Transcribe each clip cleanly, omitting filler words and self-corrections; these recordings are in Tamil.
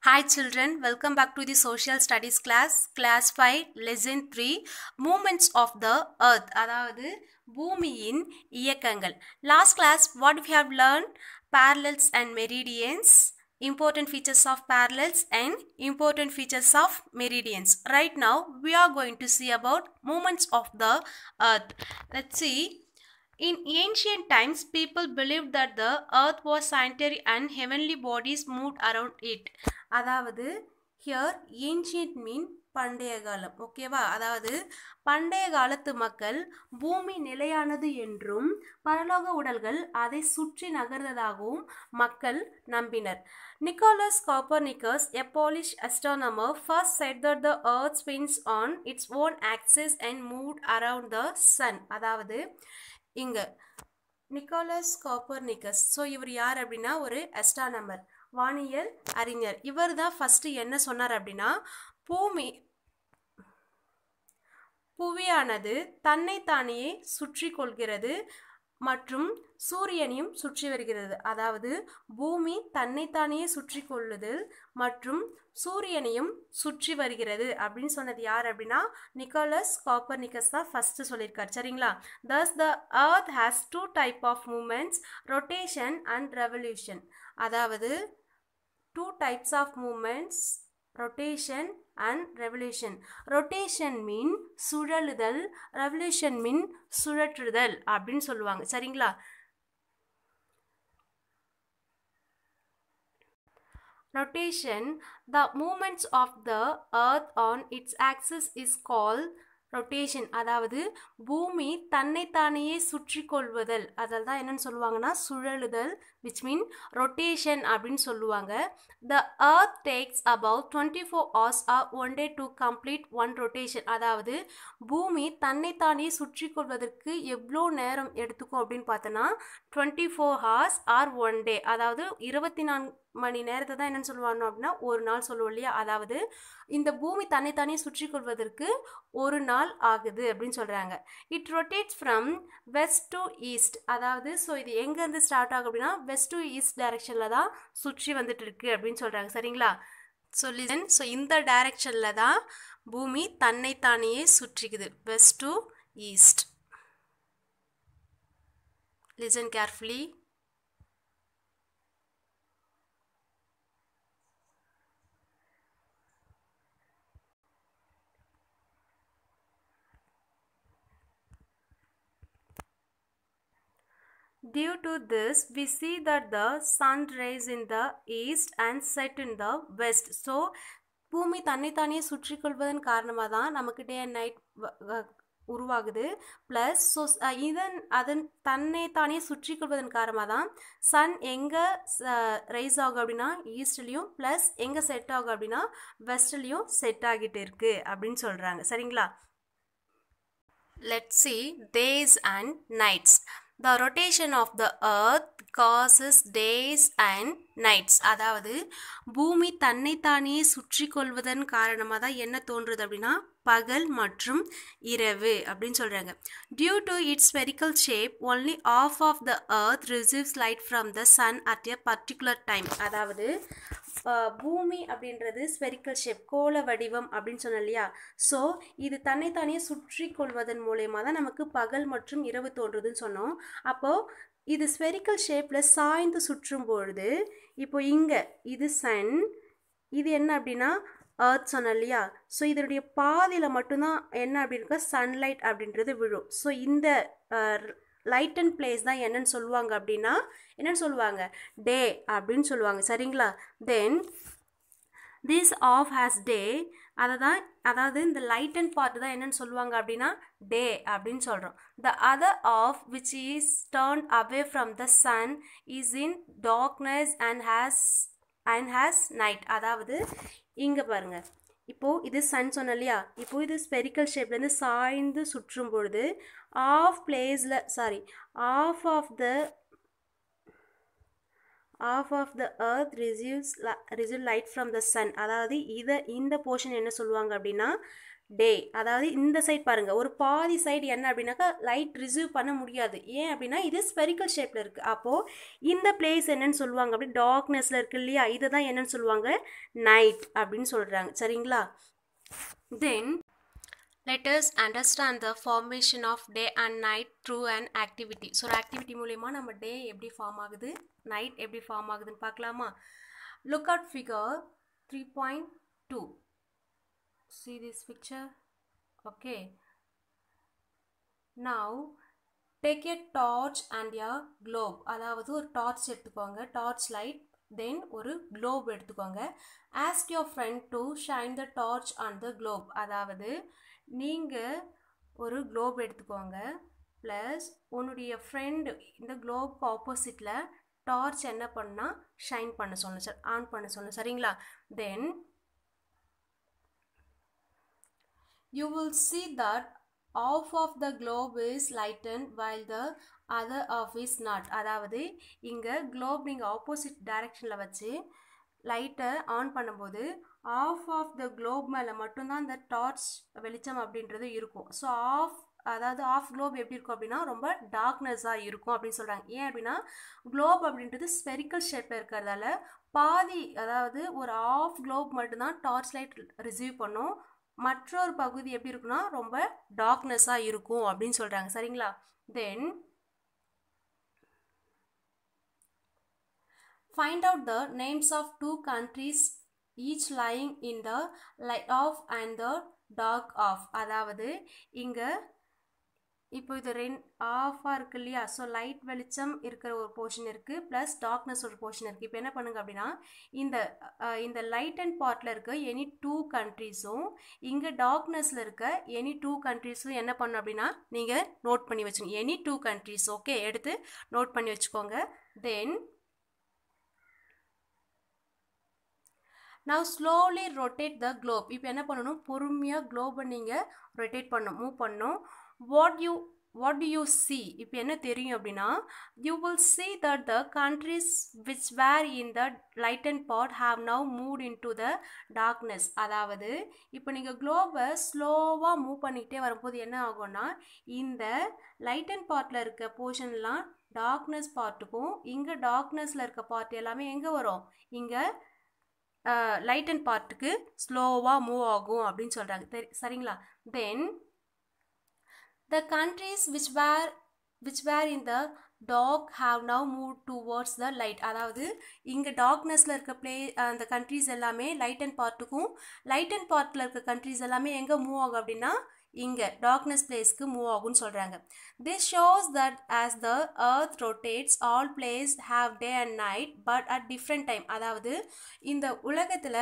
Hi children, welcome back to the social studies class 5, lesson 3, movements of the earth, அதாவது பூமியின் இயக்கங்கள். Last class what we have learned? Parallels and meridians, important features of parallels and important features of meridians. Right now we are going to see about movements of the earth. Let's see. In ancient times, people believed that the earth was sanitary and heavenly bodies moved around it. அதாவது here ancient mean பண்டைய காலம் ஓகேவா. அதாவது பண்டைய காலத்து மக்கள் பூமி நிலையானது என்றும் பரலோக உடல்கள் அதை சுற்றி நகர்ந்ததாகவும் மக்கள் நம்பினர். Nicolaus Copernicus, a Polish astronomer, first said that the earth spins on its own axis and moved around the sun. அதாவது இங்க நிக்கோலஸ் காப்பர்னிக்கஸ். ஸோ இவர் யார் அப்படின்னா ஒரு அஸ்ட்ரானமர், வானியல் அறிஞர். இவர் தான் ஃபர்ஸ்ட் என்ன சொன்னார் அப்படின்னா புவியானது தன்னைத்தானே சுற்றி கொள்கிறது மற்றும் சூரியனையும் சுற்றி வருகிறது. அதாவது பூமி தன்னைத்தானே சுற்றி கொள்ளுதல் மற்றும் சூரியனையும் சுற்றி வருகிறது அப்படின்னு சொன்னது யார் அப்படின்னா நிக்கோலஸ் காப்பர்னிக்கஸ் தான் ஃபர்ஸ்ட் சொல்லியிருக்காரு. சரிங்களா? Thus the earth has two type of movements, rotation and revolution. அதாவது two types of movements, rotation and revolution. Rotation mean சுழலுதல், revolution mean சுழற்றுதல் அப்படின்னு சொல்லுவாங்க. சரிங்களா? Rotation, the movements of the earth on its axis is called rotation. அதாவது பூமி தன்னைத்தானே சுற்றி கொள்வதல், அதில் தான் என்னன்னு சொல்லுவாங்கன்னா சுழலுதல், which mean rotation அப்படின்னு சொல்லுவாங்க. The earth takes about 24 hours or 1 day to complete one rotation. அதாவது பூமி தன்னைத்தானே சுற்றி கொள்வதற்கு எவ்வளோ நேரம் எடுத்துக்கும் அப்படின்னு பார்த்தோன்னா 24 hours or 1 day. அதாவது 24 மணி நேரத்தை தான் என்னன்னு சொல்லுவாங்க அப்படின்னா ஒரு நாள் சொல்லுவோம் இல்லையா. அதாவது இந்த பூமி தன்னைத்தானே சுற்றி கொள்வதற்கு ஒரு நாள் ஆகுது அப்படின்னு சொல்றாங்க. It rotates from west to east. அதாவது ஸோ இது எங்கேருந்து ஸ்டார்ட் ஆகும் அப்படின்னா வெஸ்ட் டு ஈஸ்ட் டைரக்ஷனில் தான் சுற்றி வந்துட்டு இருக்கு அப்படின்னு சொல்றாங்க. சரிங்களா? ஸோ இந்த டைரக்ஷனில் தான் பூமி தன்னைத்தானே சுற்றிக்குது, west to east. Listen carefully. Due to this, we see that the sun rise in the east and set in the west. So, பூமி தன்னைத்தானே சுற்றி கொள்வதன் காரணமாக தான் நமக்கு டே அண்ட் நைட் உருவாகுது. ப்ளஸ் ஸோ அதன் தன்னைத்தானே சுற்றி கொள்வதன் காரணமாக தான் சன் எங்கே ரைஸ் ஆகும் அப்படின்னா ஈஸ்ட்லேயும், ப்ளஸ் எங்கே செட் ஆகும் அப்படின்னா வெஸ்ட்லேயும் செட் ஆகிட்டு இருக்கு அப்படின்னு சொல்கிறாங்க. சரிங்களா? Let's see days and nights. The rotation of the earth causes days and nights. அதாவது பூமி தன்னைத்தானே சுற்றி கொள்வதன் காரணமாக தான் என்ன தோன்றுது அப்படின்னா பகல் மற்றும் இரவு அப்படின்னு சொல்கிறாங்க. Due to its spherical shape, only half of the earth receives light from the sun at a particular time. அதாவது பூமி அப்படின்றது ஸ்பெரிக்கல் ஷேப், கோள வடிவம் அப்படின்னு சொன்னோம் இல்லையா. ஸோ இது தன்னைத்தானே சுற்றி கொள்வதன் மூலயமா தான் நமக்கு பகல் மற்றும் இரவு தோன்றுதுன்னு சொன்னோம். அப்போது இது ஸ்பெரிக்கல் ஷேப்பில் சாய்ந்து சுற்றும் பொழுது இப்போ இங்கே இது சன், இது என்ன அப்படின்னா எர்த் சொன்னோம் இல்லையா. ஸோ இதனுடைய பாதியில் மட்டும்தான் என்ன அப்படின்னா சன்லைட் அப்படின்றது விழும். ஸோ இந்த லைட் அண்ட் பிளேஸ் தான் என்னன்னு சொல்லுவாங்க அப்படின்னா என்னன்னு சொல்லுவாங்க டே அப்படின்னு சொல்லுவாங்க. சரிங்களா? தென் திஸ் ஆஃப் ஹேஸ் டே, அதாவது இந்த லைட் அண்ட் பார்ட் தான் என்னன்னு சொல்லுவாங்க அப்படின்னா டே அப்படின்னு சொல்கிறோம். The other of which is turn away from the sun is in darkness and has night. அதாவது இங்கே பாருங்கள், இப்போது இது சன் சொன்னோம் இல்லையா. இப்போது இது ஸ்பெரிக்கல் ஷேப்லேருந்து சாய்ந்து சுற்றும் பொழுது half of the earth receive light from the sun. அதாவது இந்த போர்ஷன் என்ன சொல்லுவாங்க அப்படின்னா டே. அதாவது இந்த சைட் பாருங்க, ஒரு பாதி சைடு என்ன அப்படின்னாக்கா லைட் ரிசீவ் பண்ண முடியாது. ஏன் அப்படின்னா இது ஸ்பெரிக்கல் ஷேப்ல இருக்கு. அப்போ இந்த பிளேஸ் என்னன்னு சொல்லுவாங்க அப்படி டார்க்னஸ்ல இருக்கு இல்லையா, இதை தான் என்னன்னு சொல்லுவாங்க நைட் அப்படின்னு சொல்றாங்க. சரிங்களா? தென் let us understand the formation of day and night through an activity. So ஒரு ஆக்டிவிட்டி மூலயமா நம்ம டே எப்படி ஃபார்ம் ஆகுது, நைட் எப்படி ஃபார்ம் ஆகுதுன்னு பார்க்கலாமா? Look at figure 3.2. see this picture. okay, now take a torch and a globe. அதாவது ஒரு டார்ச் எடுத்துக்கோங்க, டார்ச் லைட், தென் ஒரு குளோப் எடுத்துக்கோங்க. ask your friend to shine the torch on the globe. அதாவது நீங்கள் ஒரு குளோப் எடுத்துக்கோங்க, ப்ளஸ் உன்னுடைய ஃப்ரெண்டு இந்த குளோப்க்கு ஆப்போசிட்டில் டார்ச் என்ன பண்ணால் ஷைன் பண்ண சொன்னேன் சார், ஆன் பண்ண சொன்னேன். சரிங்களா? தென் you will see that half of the globe is lightened while the other half is not. அதாவது இங்கே குளோப் நீங்கள் ஆப்போசிட் டைரக்ஷனில் வச்சு லைட்டை ஆன் பண்ணும்போது ஆஃப் ஆஃப் த குளோப் மேலே மட்டும்தான் இந்த டார்ச் வெளிச்சம் அப்படின்றது இருக்கும். ஸோ அதாவது ஆஃப் குளோப் எப்படி இருக்கும் அப்படின்னா ரொம்ப டார்க்னஸாக இருக்கும் அப்படின்னு சொல்கிறாங்க. ஏன் அப்படின்னா குளோப் அப்படின்றது ஸ்பெரிக்கல் ஷேப்பில் இருக்கிறதால பாதி, அதாவது ஒரு ஆஃப் குளோப் மட்டும்தான் டார்ச் லைட் ரிசீவ் பண்ணும், மற்றொரு பகுதி எப்படி இருக்குன்னா ரொம்ப டார்க்னஸாக இருக்கும் அப்படின்னு சொல்கிறாங்க. சரிங்களா? தென் find out the names of two countries each lying in the light off and the dark off. அதாவது இங்கே இப்போ இது ஆஃபாக இருக்கு இல்லையா, ஸோ லைட் வெளிச்சம் இருக்கிற ஒரு போர்ஷன் இருக்குது, ப்ளஸ் டார்க்னஸ் ஒரு போர்ஷன் இருக்குது. இப்போ என்ன பண்ணுங்க அப்படின்னா இந்த லைட் அண்ட் பார்ட்டில் இருக்க எனி டூ கண்ட்ரீஸும் இங்கே டார்க்னஸில் இருக்க எனி டூ கண்ட்ரீஸும் என்ன பண்ணும் அப்படின்னா நீங்கள் நோட் பண்ணி வச்சுக்கோங்க. எனி டூ கண்ட்ரீஸ் ஓகே எடுத்து நோட் பண்ணி வச்சுக்கோங்க. தென் now slowly rotate the globe. இப்போ என்ன பண்ணணும், பொறுமையாக குளோபை நீங்கள் ரொட்டேட் பண்ணணும், மூவ் பண்ணணும். what do you see? இப்போ என்ன தெரியும் அப்படின்னா you will see that the countries which were in the lightened part have now moved into the darkness. அதாவது இப்போ நீங்கள் குளோபை ஸ்லோவாக மூவ் பண்ணிக்கிட்டே வரும்போது என்ன ஆகும்னா இந்த லைட்டன் பார்ட்டில் இருக்க போர்ஷன்லாம் டார்க்னஸ் பார்ட்டுக்கும் இங்கே டார்க்னஸில் இருக்க பார்ட் எல்லாமே எங்கே வரும், இங்கே லைட் அண்ட் பார்ட்டுக்கு ஸ்லோவாக மூவ் ஆகும் அப்படின்னு சொல்கிறாங்க. சரிங்களா? தென் the countries which were in the dark have now moved towards the light. அதாவது இங்கே டார்க்னஸில் இருக்க அந்த கண்ட்ரீஸ் எல்லாமே லைட் அண்ட் பார்ட்டுக்கும், லைட் அண்ட் பார்ட்டில் இருக்க கண்ட்ரீஸ் எல்லாமே எங்கே மூவ் ஆகும் அப்படின்னா இங்கே டார்க்னஸ் பிளேஸ்க்கு மூவ் ஆகும்னு சொல்கிறாங்க. this shows that as the earth rotates all places have day and night but at different time. அதாவது இந்த உலகத்தில்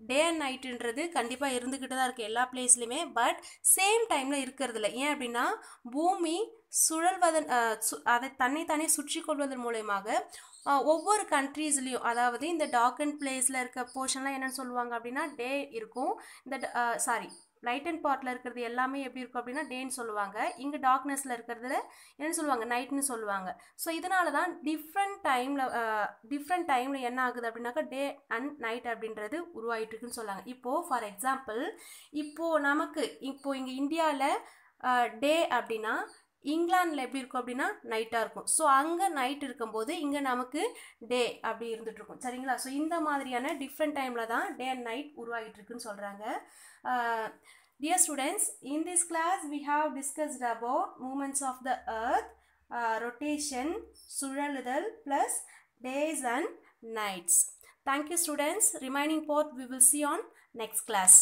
டே அண்ட் நைட்டுன்றது கண்டிப்பாக இருந்துக்கிட்டு தான் இருக்குது எல்லா பிளேஸ்லையுமே, பட் சேம் டைமில் இருக்கிறது இல்லை. ஏன் அப்படின்னா பூமி சுழல்வதன் அதை தன்னைத்தானே சுற்றி கொள்வதன் மூலயமாக ஒவ்வொரு கண்ட்ரீஸ்லேயும், அதாவது இந்த டார்க் அண்ட் பிளேஸில் இருக்க போர்ஷன்லாம் என்னென்னு சொல்லுவாங்க அப்படின்னா டே இருக்கும், இந்த லைட் அண்ட் பார்ட்டில் இருக்கிறது எல்லாமே எப்படி இருக்கும் அப்படின்னா டேன்னு சொல்லுவாங்க, இங்கே டார்க்னஸில் இருக்கிறதுல என்னென்னு சொல்லுவாங்க நைட்னு சொல்லுவாங்க. ஸோ இதனால தான் டிஃப்ரெண்ட் டைமில் என்ன ஆகுது அப்படின்னாக்கா டே அண்ட் நைட் அப்படின்றது உருவாகிட்டு இருக்குன்னு சொல்லாங்க. இப்போது ஃபார் எக்ஸாம்பிள் இப்போது இங்கே இந்தியாவில் டே அப்படின்னா இங்கிலாண்டில் எப்படி இருக்கும் அப்படின்னா நைட்டாக இருக்கும். ஸோ அங்கே நைட் இருக்கும்போது இங்கே நமக்கு டே அப்படி இருந்துகிட்ருக்கும். சரிங்களா? ஸோ இந்த மாதிரியான டிஃப்ரெண்ட் டைமில் தான் டே அண்ட் நைட் உருவாகிட்டு இருக்குன்னு சொல்கிறாங்க. Dear students, in this class we have discussed about movements of the earth, rotation, சுழலுதல் plus days and nights. Thank you students. Remaining part we will see on next class.